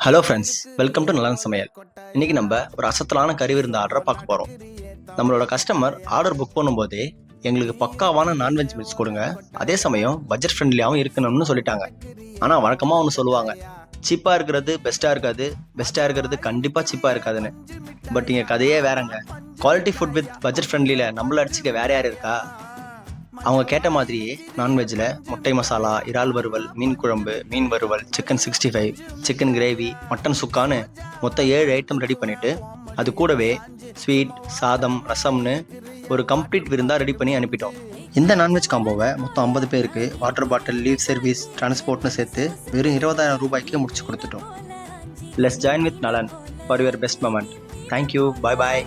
Hello friends, welcome to நலன் சமையல். இன்னைக்கு நம்ம ஒரு அசத்தலான கறி விருந்து ஆர்டரை பார்க்க போகிறோம். நம்மளோட கஸ்டமர் ஆர்டர் புக் பண்ணும்போதே எங்களுக்கு பக்காவான நான்வெஜ் மீல்ஸ் கொடுங்க, அதே சமயம் பட்ஜெட் ஃப்ரெண்ட்லியாகவும் இருக்கணும்னு சொல்லிட்டாங்க. ஆனால் வழக்கமாக ஒன்று சொல்லுவாங்க, சீப்பாக இருக்கிறது பெஸ்ட்டாக இருக்காது, பெஸ்ட்டாக இருக்கிறது கண்டிப்பாக சீப்பாக இருக்காதுன்னு. பட் இங்கே கதையே வேறங்க. குவாலிட்டி ஃபுட் வித் பட்ஜெட் ஃப்ரெண்ட்லியில் நம்மள அடிச்சுக்க வேற யார் இருக்கா? அவங்க கேட்ட மாதிரியே நான்வெஜ்ஜில் முட்டை மசாலா, இறால் வறுவல், மீன் குழம்பு, மீன் வறுவல், சிக்கன் 65, சிக்கன் கிரேவி, மட்டன் சுக்கான்னு மொத்தம் 7 ஐட்டம் ரெடி பண்ணிவிட்டு அது கூடவே ஸ்வீட், சாதம், ரசம்னு ஒரு கம்ப்ளீட் விருந்தாக ரெடி பண்ணி அனுப்பிட்டோம். இந்த நான்வெஜ் காம்போவை மொத்தம் 50 பேருக்கு வாட்டர் பாட்டில், லீவ் சர்வீஸ், டிரான்ஸ்போர்ட்னு சேர்த்து வெறும் 20,000 ரூபாய்க்கு முடிச்சு கொடுத்துட்டோம். லெட்ஸ் ஜாயின் வித் நலன் for your best moment. Thank you, bye bye.